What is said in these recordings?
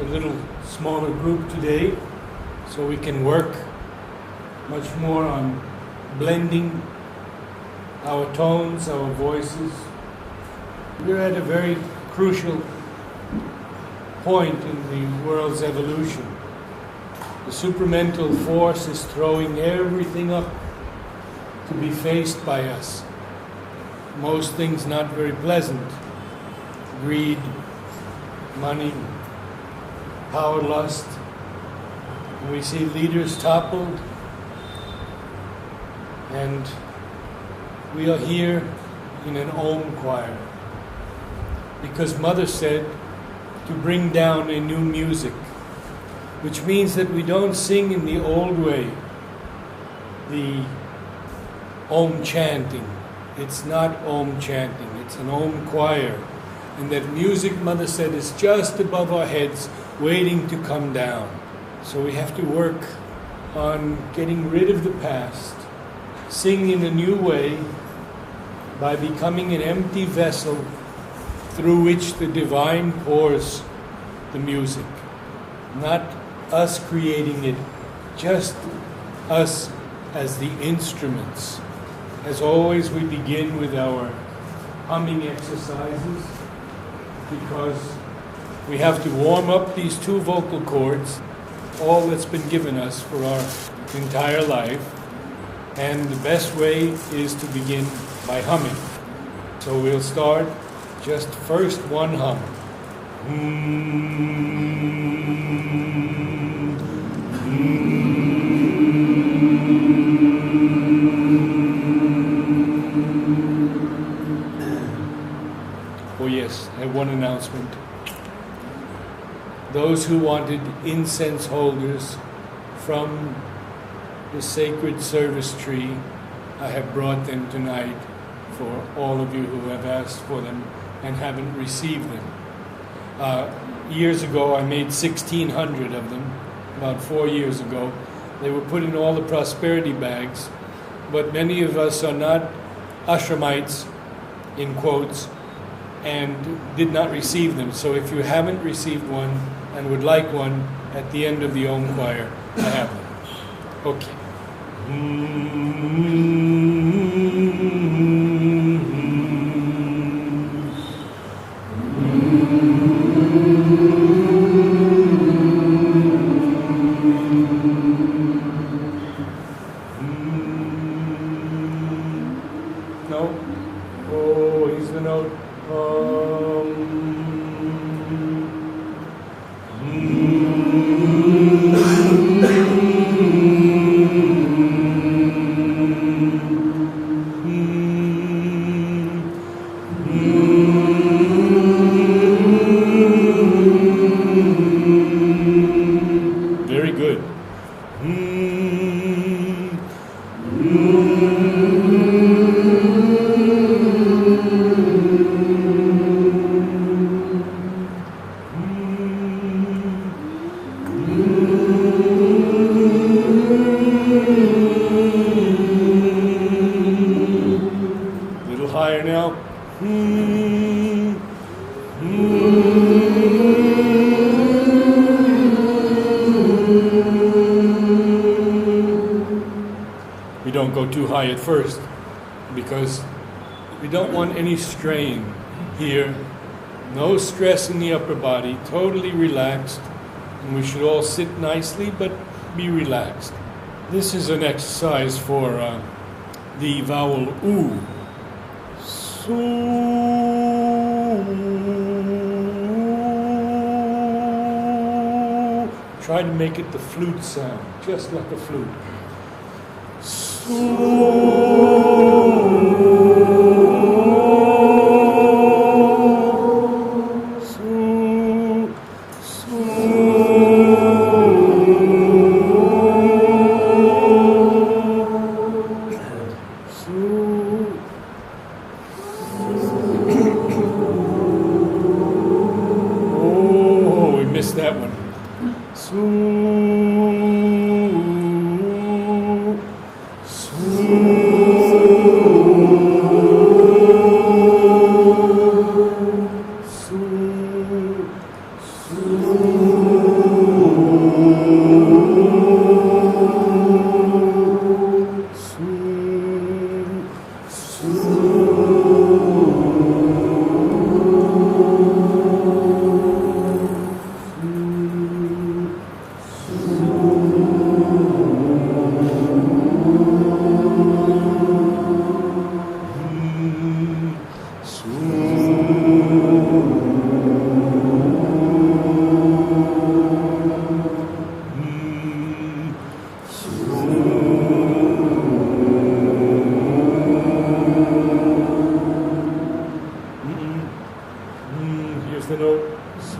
a little smaller group today so we can work much more on blending our tones, our voices. We're at a very crucial point in the world's evolution. The supramental force is throwing everything up to be faced by us. Most things not very pleasant. Greed, money, power, lust. And we see leaders toppled, and we are here in an Om choir because Mother said to bring down a new music, which means that we don't sing in the old way, the Om chanting. It's not Om chanting, it's an Om choir. And that music, Mother said, is just above our heads, waiting to come down. So we have to work on getting rid of the past, sing in a new way by becoming an empty vessel through which the divine pours the music. Not us creating it, just us as the instruments. As always, we begin with our humming exercises because we have to warm up these two vocal cords, all that's been given us for our entire life. And the best way is to begin by humming. So we'll start just first one hum. Oh yes, I have one announcement. Those who wanted incense holders from the sacred service tree, I have brought them tonight for all of you who have asked for them and haven't received them. Years ago, I made 1,600 of them, about 4 years ago. They were put in all the prosperity bags, but many of us are not ashramites, in quotes, and did not receive them. So if you haven't received one and would like one, at the end of the Om choir, I have them. Okay. No? Oh, here's the note. Very good. Little higher now. We don't go too high at first because we don't want any strain here. No stress in the upper body, totally relaxed. And we should all sit nicely but be relaxed. This is an exercise for the vowel U. Try to make it the flute sound, just like a flute. Oh, we missed that one. Su. Here's the note. So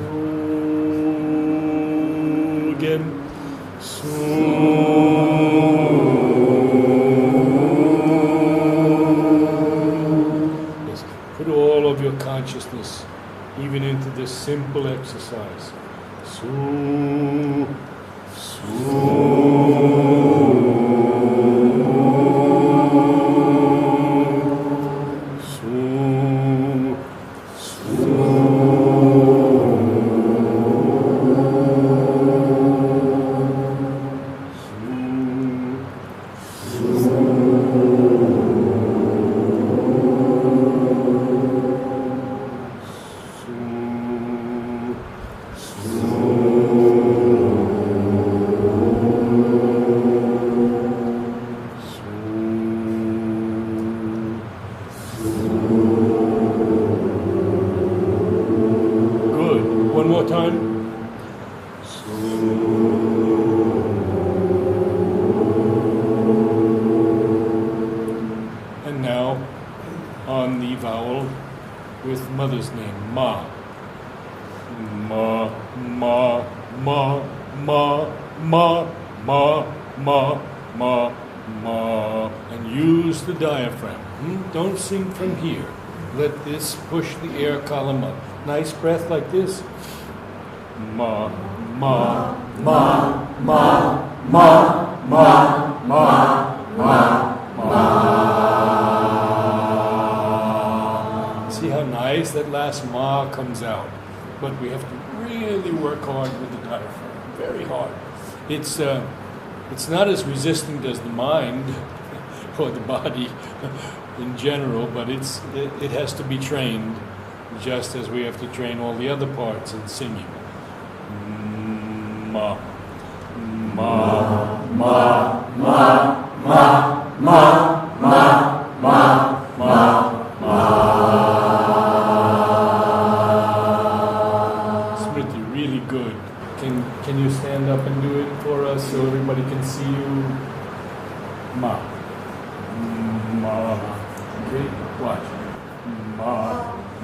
again. So. Yes. Put all of your consciousness even into this simple exercise. So. One more time. And now on the vowel with mother's name, Ma. Ma, ma, ma, ma, ma, ma, ma, ma, ma. And use the diaphragm. Don't sing from here. Let this push the air column up. Nice breath like this. Ma, ma, ma, ma, ma, ma, ma, ma, ma. See how nice that last ma comes out. But we have to really work hard with the diaphragm. Very hard. It's not as resistant as the mind or the body in general, but it has to be trained just as we have to train all the other parts in singing. Ma, ma, ma, ma, ma, ma, ma, ma, ma, ma. Smriti, really good. Can you stand up and do it for us so everybody can see you? Ma, ma. Okay, watch. Ma,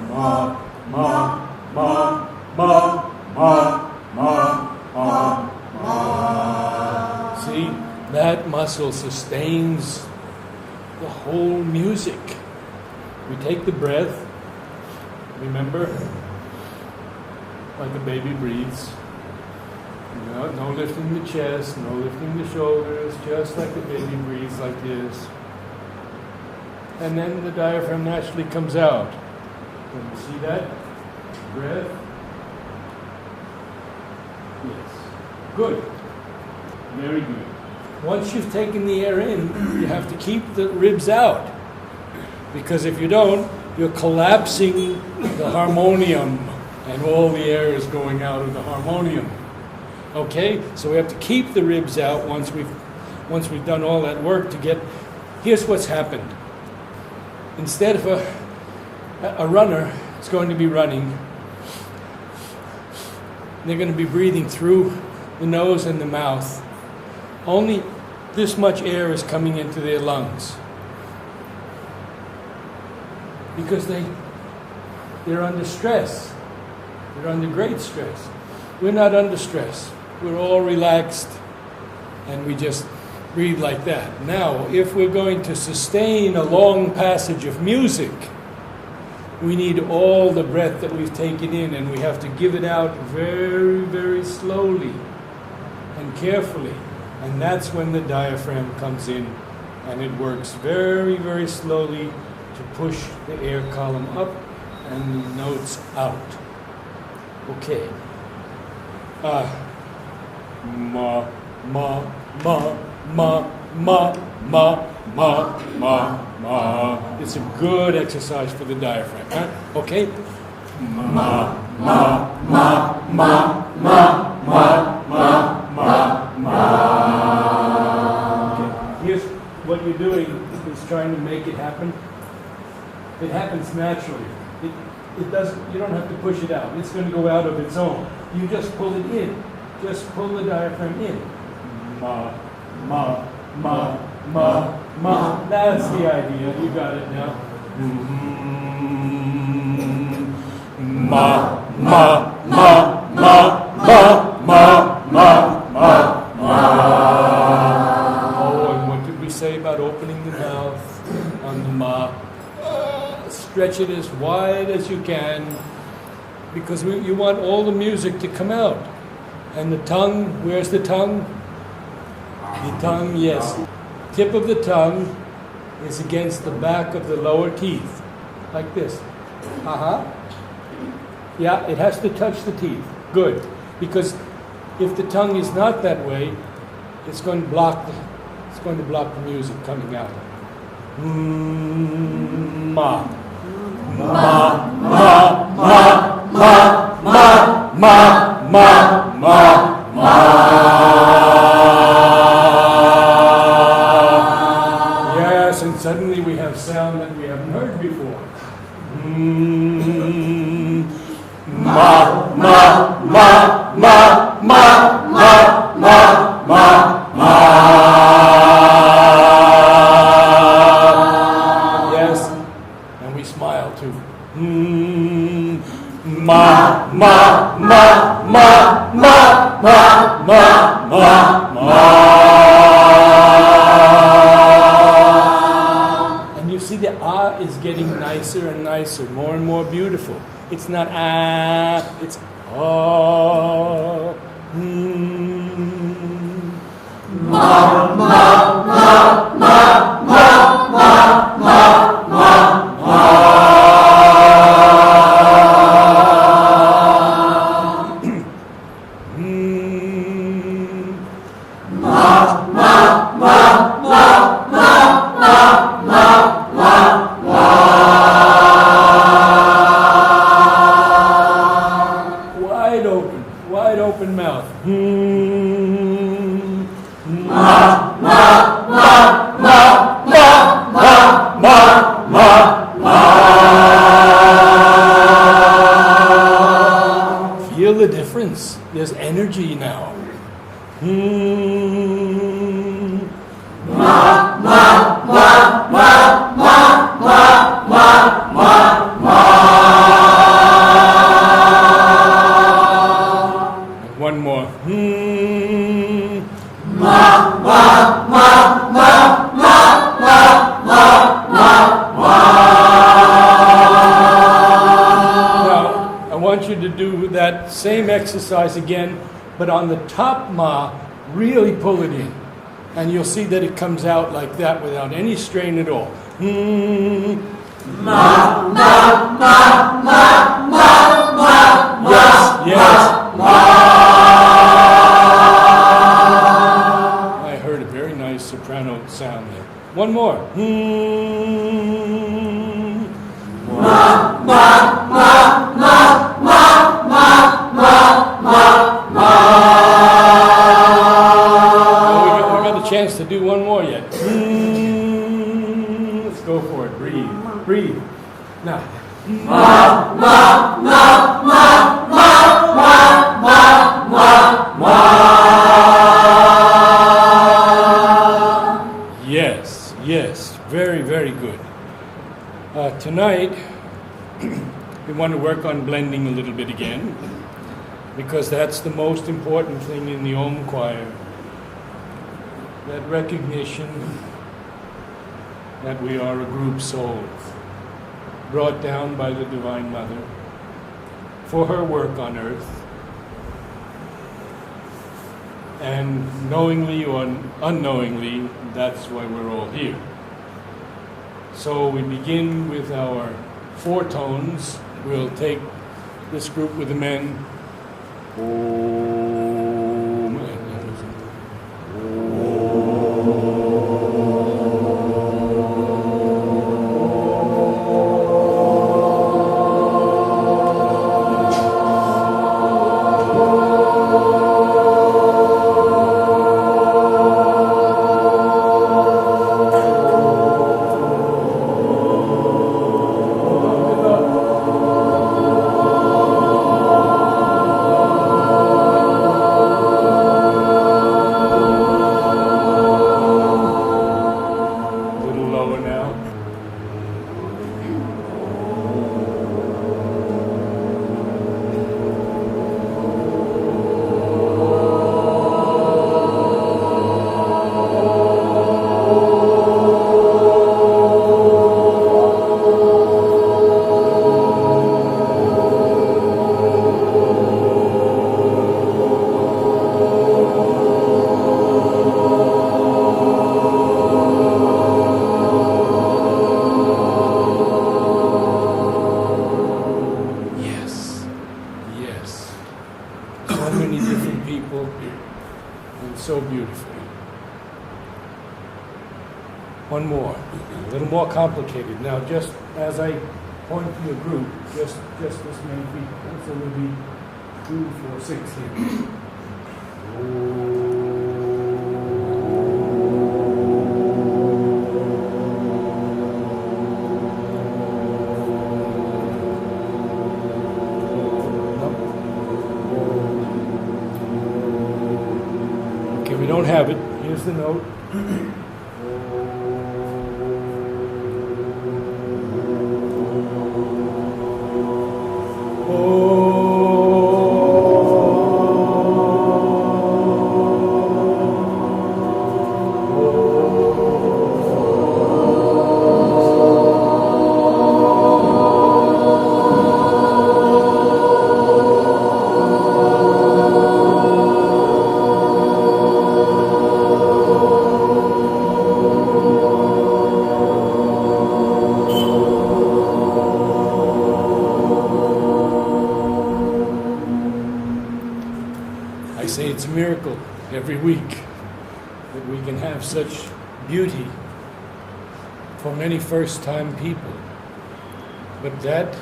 ma, ma, ma, ma, ma, ma. See, that muscle sustains the whole music. We take the breath, remember, like a baby breathes. No lifting the chest, no lifting the shoulders, just like a baby breathes like this. And then the diaphragm naturally comes out. Can you see that? Breath. Yes. Good. Very good. Once you've taken the air in, you have to keep the ribs out. Because if you don't, you're collapsing the harmonium and all the air is going out of the harmonium. Okay? So we have to keep the ribs out once we've done all that work to get... Here's what's happened. Instead of a runner is going to be running, they're going to be breathing through the nose and the mouth. Only this much air is coming into their lungs. Because they're under stress. They're under great stress. We're not under stress. We're all relaxed and we just breathe like that. Now, if we're going to sustain a long passage of music, we need all the breath that we've taken in, and we have to give it out very, very slowly and carefully. And that's when the diaphragm comes in, and it works very, very slowly to push the air column up and the notes out. Okay. Ma, ma, ma, ma, ma, ma, ma, ma, ma. It's a good exercise for the diaphragm. Huh? Okay? Ma, ma, ma, ma, ma, ma, ma, ma, ma. Okay. Here's what you're doing is trying to make it happen. It happens naturally. It doesn't. You don't have to push it out. It's going to go out of its own. You just pull it in. Just pull the diaphragm in. Ma, ma, ma, ma, ma. That's the idea. You got it now. Ma, ma, ma, ma, ma, ma, ma, ma, ma. Oh, and what did we say about opening the mouth on the ma? Stretch it as wide as you can, because you want all the music to come out. And the tongue, where's the tongue? The tongue, yes. Tip of the tongue is against the back of the lower teeth, like this. Yeah, it has to touch the teeth. Good. Because if the tongue is not that way, it's going to block the music coming out. Ma. Ma, ma, ma, ma, ma, ma, ma, ma, ma. Yes, and suddenly we have sound that we haven't heard before. Ma, ma, ma, ma, ma, ma, ma, ma, ma. Yes, and we smile too. Ma, ma, ma, ma, ma, ma, ma, ma, ma. And you see the ah is getting nicer and nicer, more and more beautiful. It's not ah, it's ah. Ma, ma, ma, ma, ma, ma, ma, ma, ma. Wide open mouth. Ma, ma, ma, ma, ma, ma, ma, ma, ma. Feel the difference. There's energy now. Ma, ma, ma, ma, ma, ma, ma, ma, ma. One more. Ma, ma, ma, ma, ma, ma, ma, ma, ma. Now, I want you to do that same exercise again, but on the top ma, really pull it in. And you'll see that it comes out like that without any strain at all. Ma, ma, ma, ma, ma, ma, ma. Yes, ma. Soprano sound there. One more. Ma, ma, ma, ma, ma, ma, ma, ma, ma. Oh, we got a chance to do one more yet. Let's go for it. Breathe. Breathe. Now. Ma, ma, ma, ma, ma, ma, ma, ma, ma. Yes, very, very good. Tonight, we want to work on blending a little bit again, because that's the most important thing in the Om choir. That recognition that we are a group soul, brought down by the Divine Mother for her work on earth. And knowingly or unknowingly, that's why we're all here. So we begin with our 4 tones. We'll take this group with the men. Oh. so many different people, and so beautifully. One more, a little more complicated. Now, just as I point to the group, just this many people, so there'll be 2, 4, 6 here. Okay, we don't have it. Here's the note. I say it's a miracle every week that we can have such beauty for many first-time people. But that,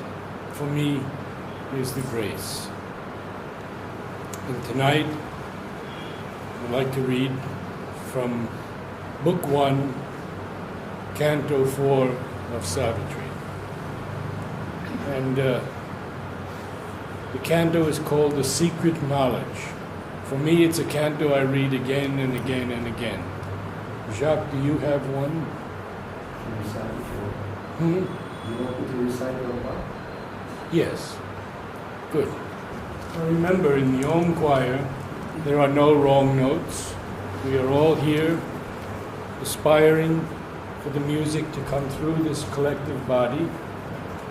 for me, is the grace. And tonight, I'd like to read from Book 1, Canto 4 of Savitri. And the canto is called The Secret Knowledge. For me, it's a canto I read again and again and again. Jacques, do you have one? You want me to recite it out? Yes. Good. Now remember, in the Om choir, there are no wrong notes. We are all here aspiring for the music to come through this collective body.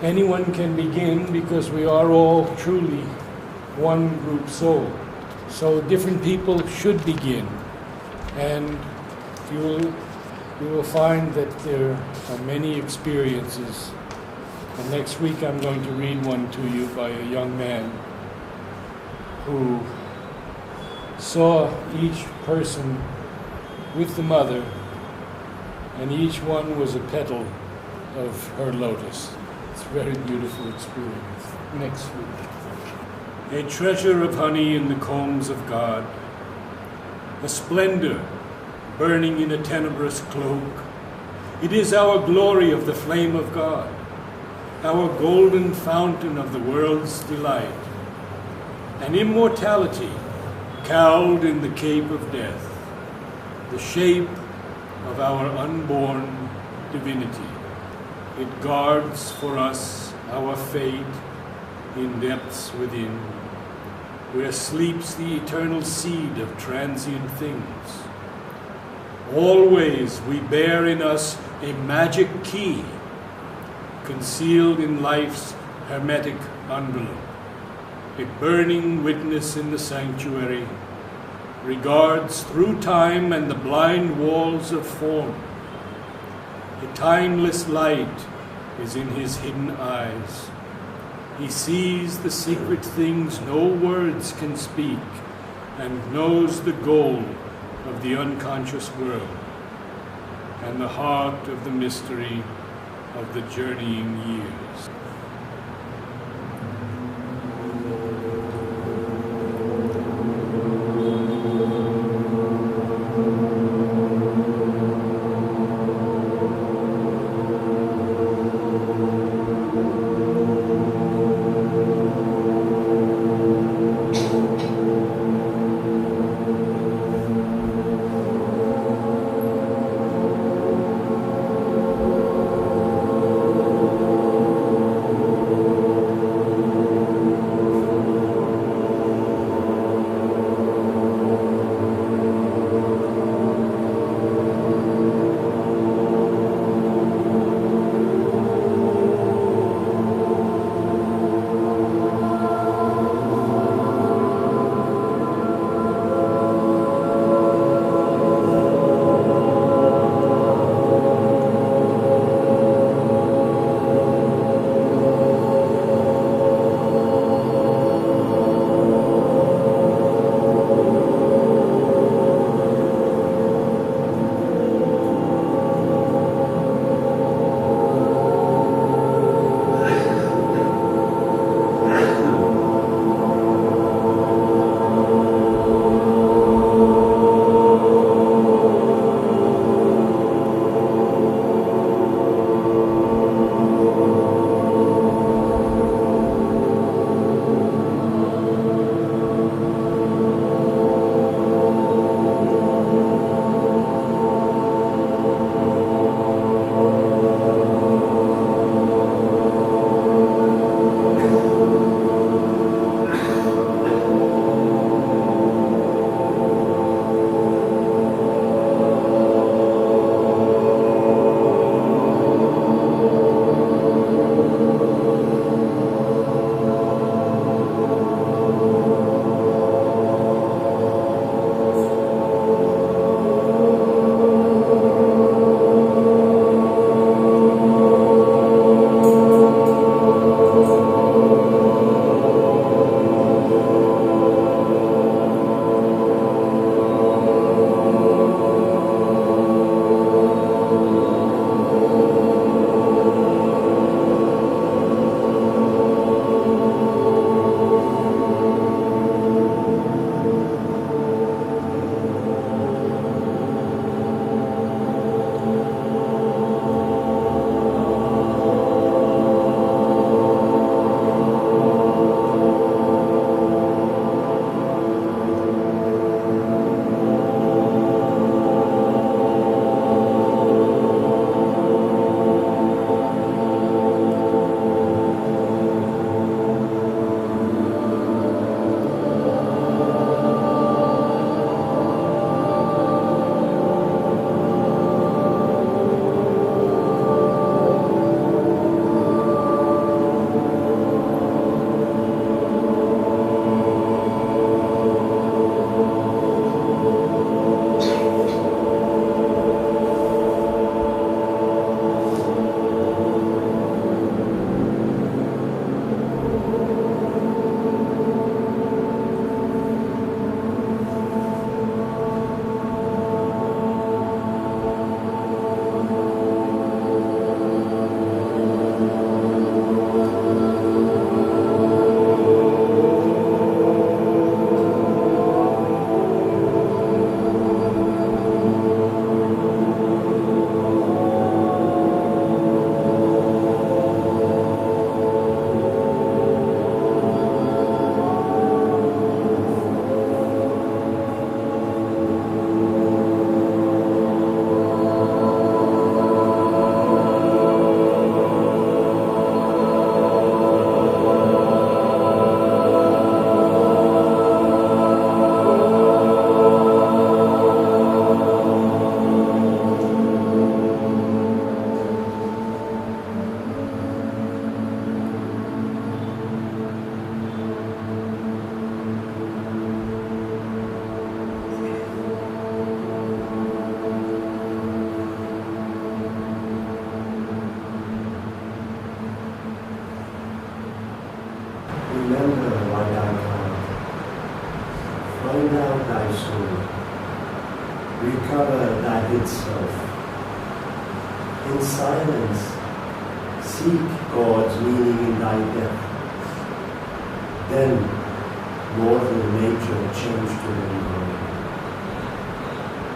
Anyone can begin because we are all truly one group soul. So different people should begin, and you will find that there are many experiences. And next week I'm going to read one to you by a young man who saw each person with the mother, and each one was a petal of her lotus. It's a very beautiful experience. Next week. A treasure of honey in the combs of God, a splendor burning in a tenebrous cloak. It is our glory of the flame of God, our golden fountain of the world's delight, an immortality cowled in the cape of death, the shape of our unborn divinity. It guards for us our fate in depths within, where sleeps the eternal seed of transient things. Always we bear in us a magic key, concealed in life's hermetic envelope, a burning witness in the sanctuary, regards through time and the blind walls of form. A timeless light is in his hidden eyes. He sees the secret things no words can speak, and knows the goal of the unconscious world, and the heart of the mystery of the journeying years. guard thy soul. Recover thy hid self. In silence, seek God's meaning in thy depth. Then mortal nature change to rainbow.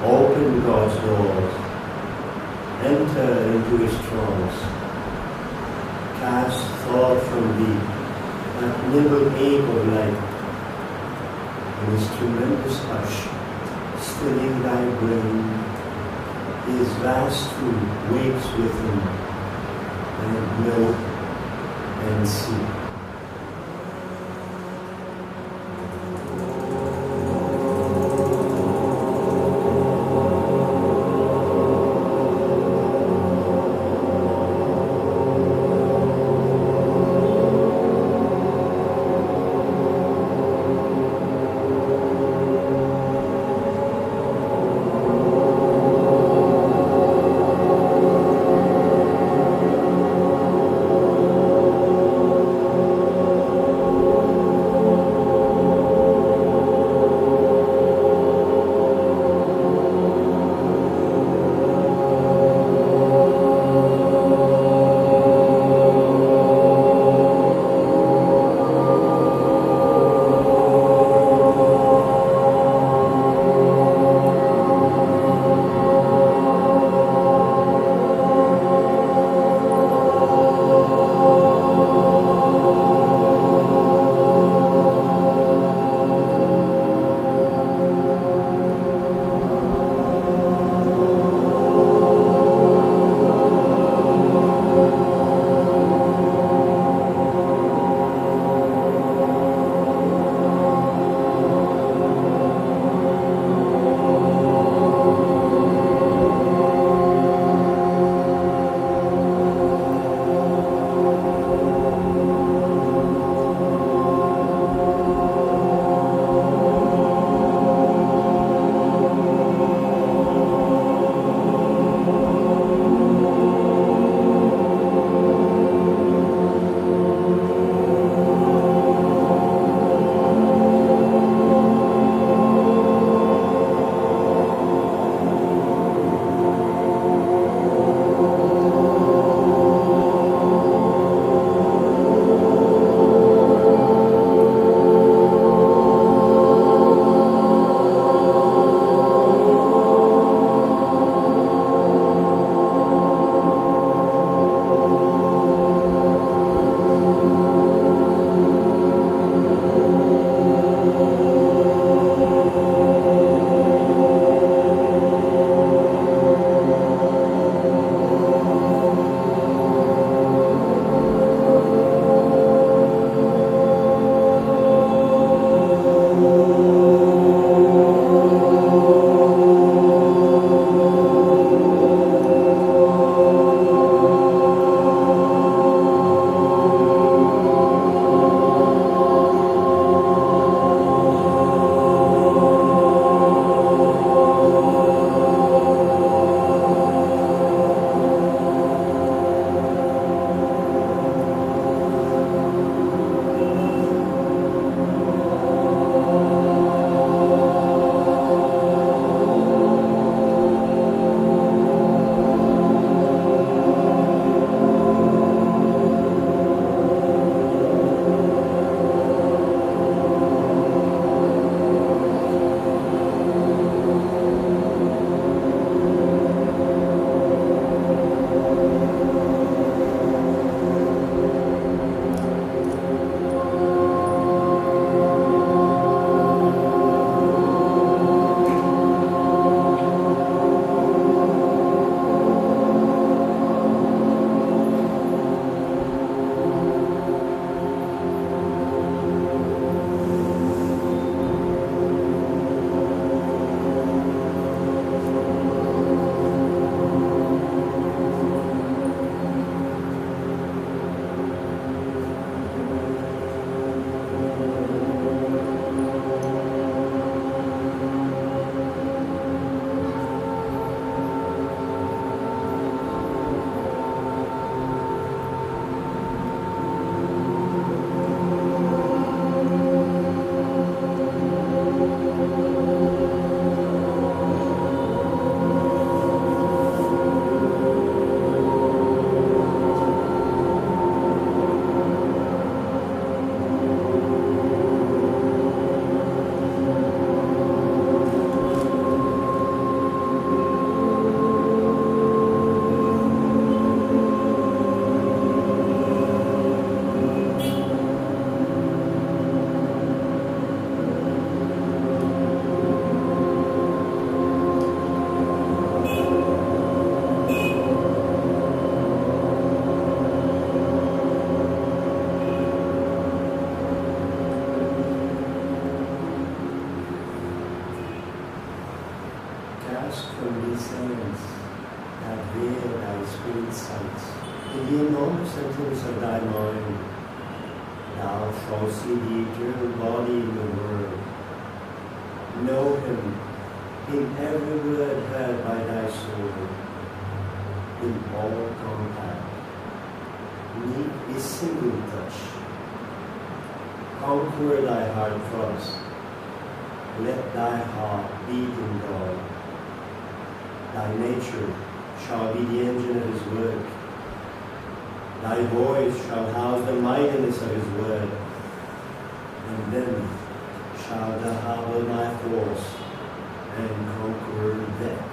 Open God's doors. Enter into his trance. Cast thought from thee, that nimble ache of life. In his tremendous hush, stilling thy brain, his vast food wakes within, and know and see. cast from these sands that veil thy spirit sight. In the enormous entrance of thy mind, thou shalt see the eternal body in the world. Know him in every word heard by thy soul, in all contact. Meet a single touch. Conquer thy heart throbs. Let thy heart beat in God. Thy nature shall be the engine of his work. Thy voice shall house the mightiness of his word. And then shall thou have my force and conquer death.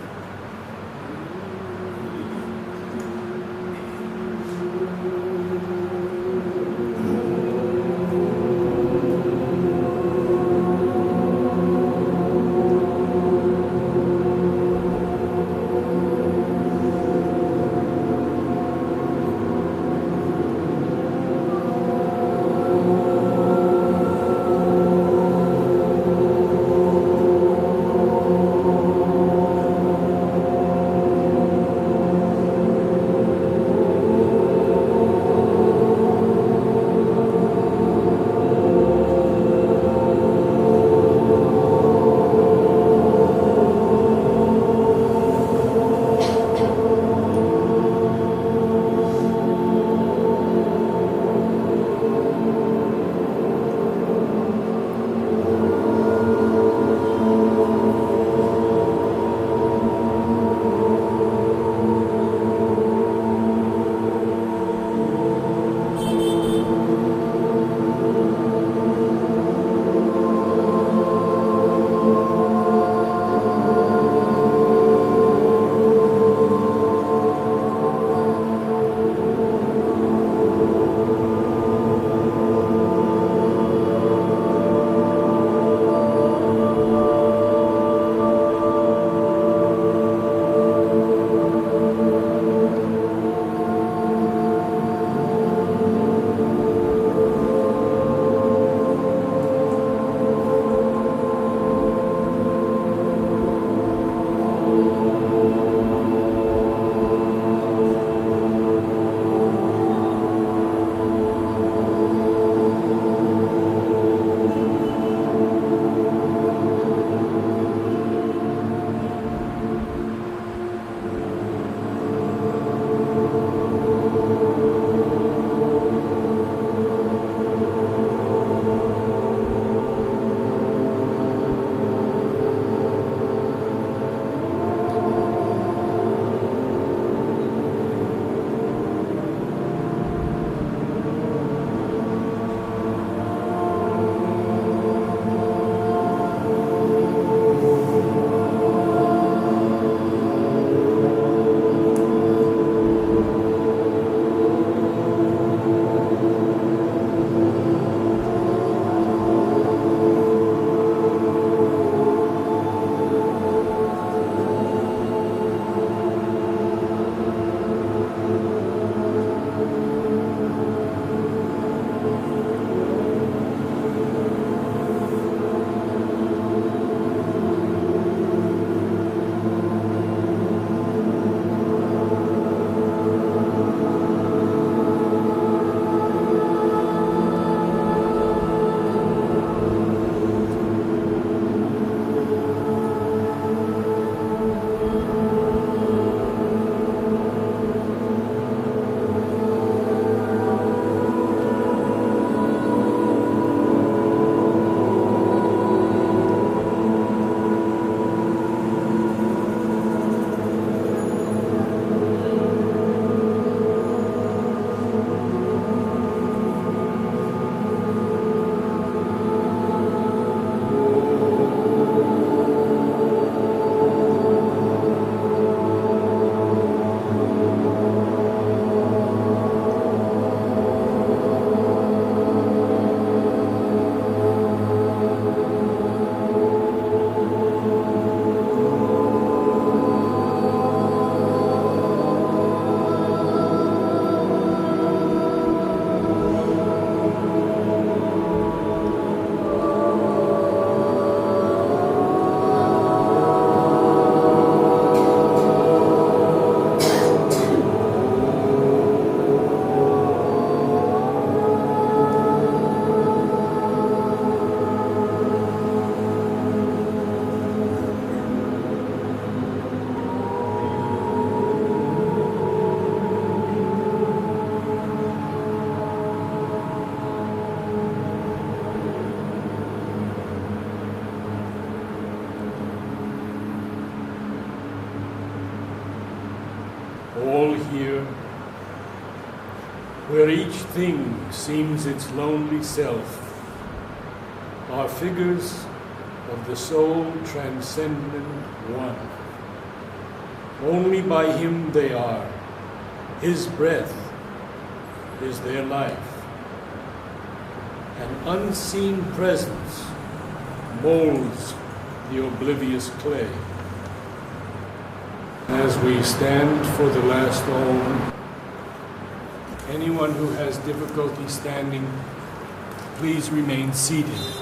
all here, where each thing seems its lonely self, are figures of the soul transcendent one. Only by him they are. His breath is their life. An unseen presence molds the oblivious clay. As we stand for the last Om, anyone who has difficulty standing, please remain seated.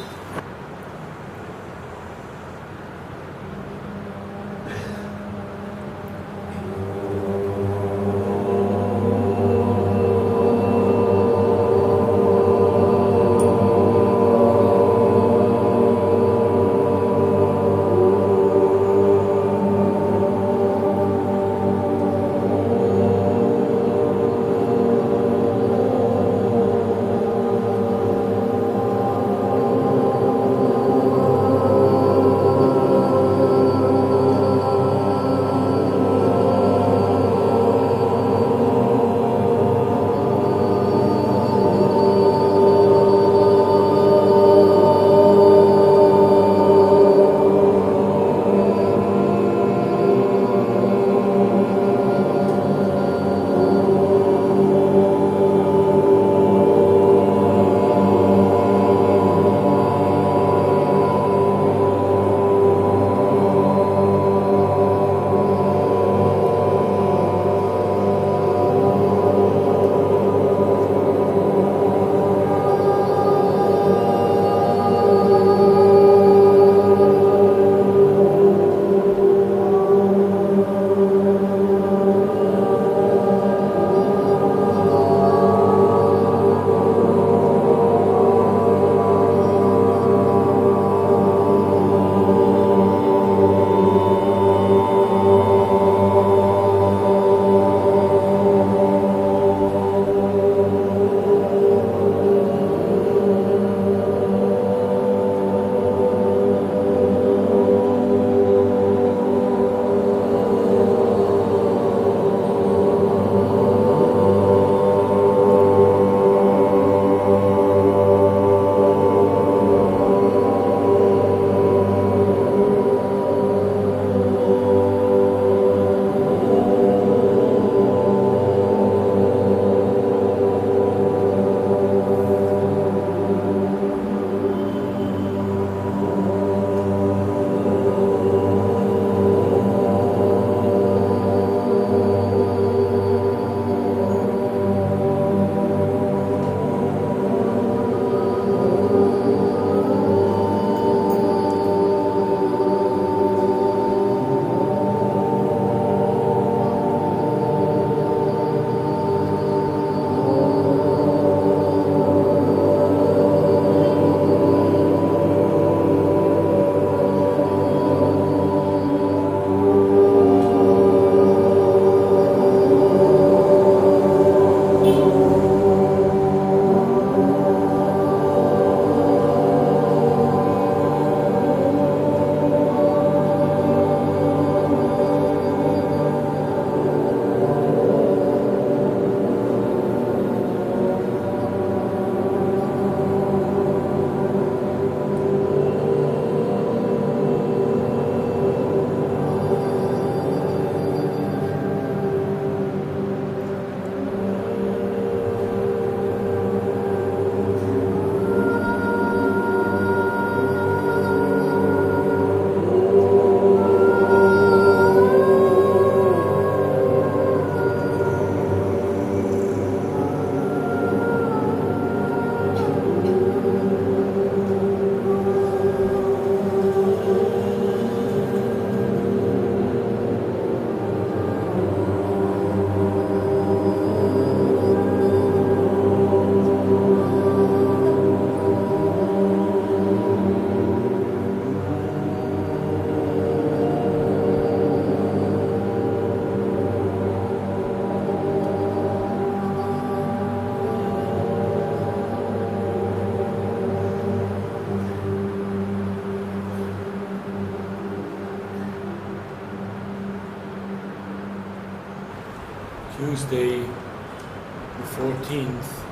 Tuesday the 14th,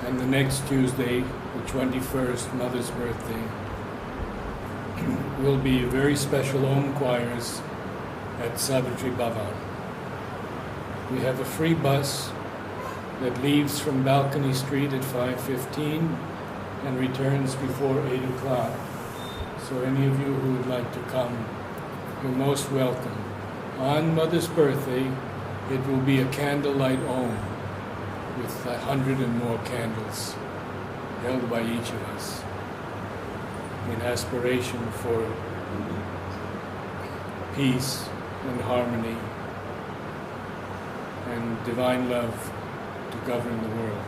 and the next Tuesday, the 21st, Mother's birthday, will be very special Om choirs at Savitri Bhavan. We have a free bus that leaves from Balcony Street at 5:15 and returns before 8 o'clock. So any of you who would like to come, you're most welcome. On Mother's birthday, it will be a candlelight Om with 100 and more candles held by each of us in aspiration for peace and harmony and divine love to govern the world.